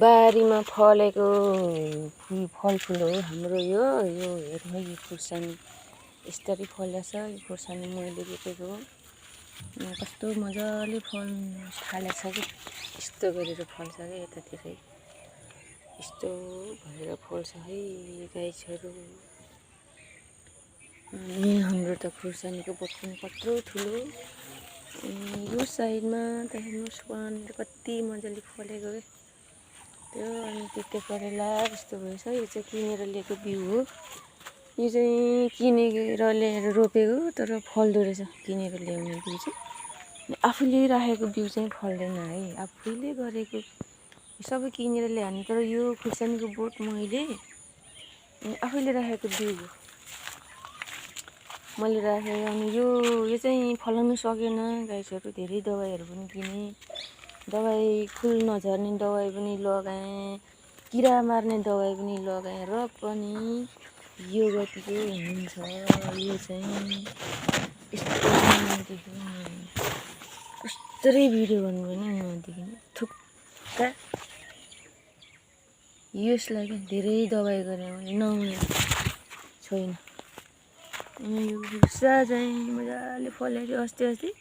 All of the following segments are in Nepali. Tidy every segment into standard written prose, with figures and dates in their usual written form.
बारीमा फलेको फलफुल हो हाम्रो यो हेर्नु यो खुर्सानी यसरी फलेछ। यो खुर्सानी मैले रोपेको हो। कस्तो मजाले फल्न थालेछ कि यस्तो गरेर फल्छ क्या यतातिरै यस्तो भएर फल्छ है गाइसहरू। अनि हाम्रो त खुर्सानीको बोट पनि कत्रो ठुलो। यो साइडमा त हेर्नुहोस् वहाँनिर कति मजाले फलेको क्या त्यो। अनि तिते करेला यस्तो भएछ। यो चाहिँ किनेर ल्याएको बिउ हो। यो चाहिँ किनेर ल्याएर रोपेको तर फल्दो रहेछ। किनेर ल्याउने बिउ चाहिँ आफूले राखेको बिउ चाहिँ फल्दैन है। आफूले गरेको सबै किनेर ल्याउने। तर यो खुर्सानीको बोट मैले आफैले राखेको बिउ हो मैले राखेँ। अनि यो चाहिँ फलाउनु सकेन गाइसहरू। धेरै दबाईहरू पनि किने, दबाई फुल नझर्ने दबाई पनि लगाएँ, किरा मार्ने दबाई पनि लगाएँ र पनि यो गतिको हुन्छ। यो चाहिँ यस्तो नदेखिनु कस्तै भिडियो गर्नु पनि नदेखिनु थुक्का। यसलाई क्या धेरै दबाई गरेँ मैले नहुने छैन। अनि यो खुर्सा चाहिँ मजाले फल्यो। अस्ति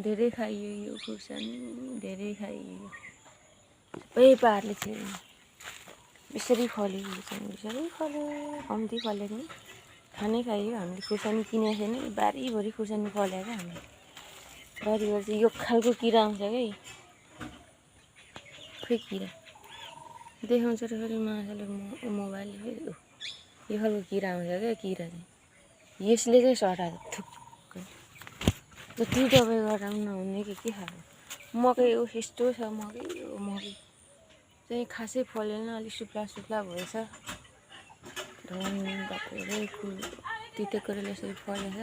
धेरै खाइयो यो खुर्सानी, धेरै खाइयो। सबै पाहाडले छिर्यो। यसरी फल्यो यो चाहिँ यसरी फल्यो। कम्ती फल्यो नि खानै खाइयो। हामीले खुर्सानी किनेको छैन। बारीभरि खुर्सानी फल्यो क्या हाम्रो बारीभरि चाहिँ यो खालको किरा आउँछ क्या। खै किरा देखाउँछ र फेरि मान्छेले मोबाइलले फेरि यो खालको किरा आउँछ क्या। किरा चाहिँ यसले चाहिँ सटाएको थुक्कै। जति दबाई गर्दा पनि नहुने के खालको मकै हो। यस्तो छ मकै चाहिँ खासै फलेन। अलिक सुक्ला भएछ। धेरै फुल तिते करेला यसरी फलेछ।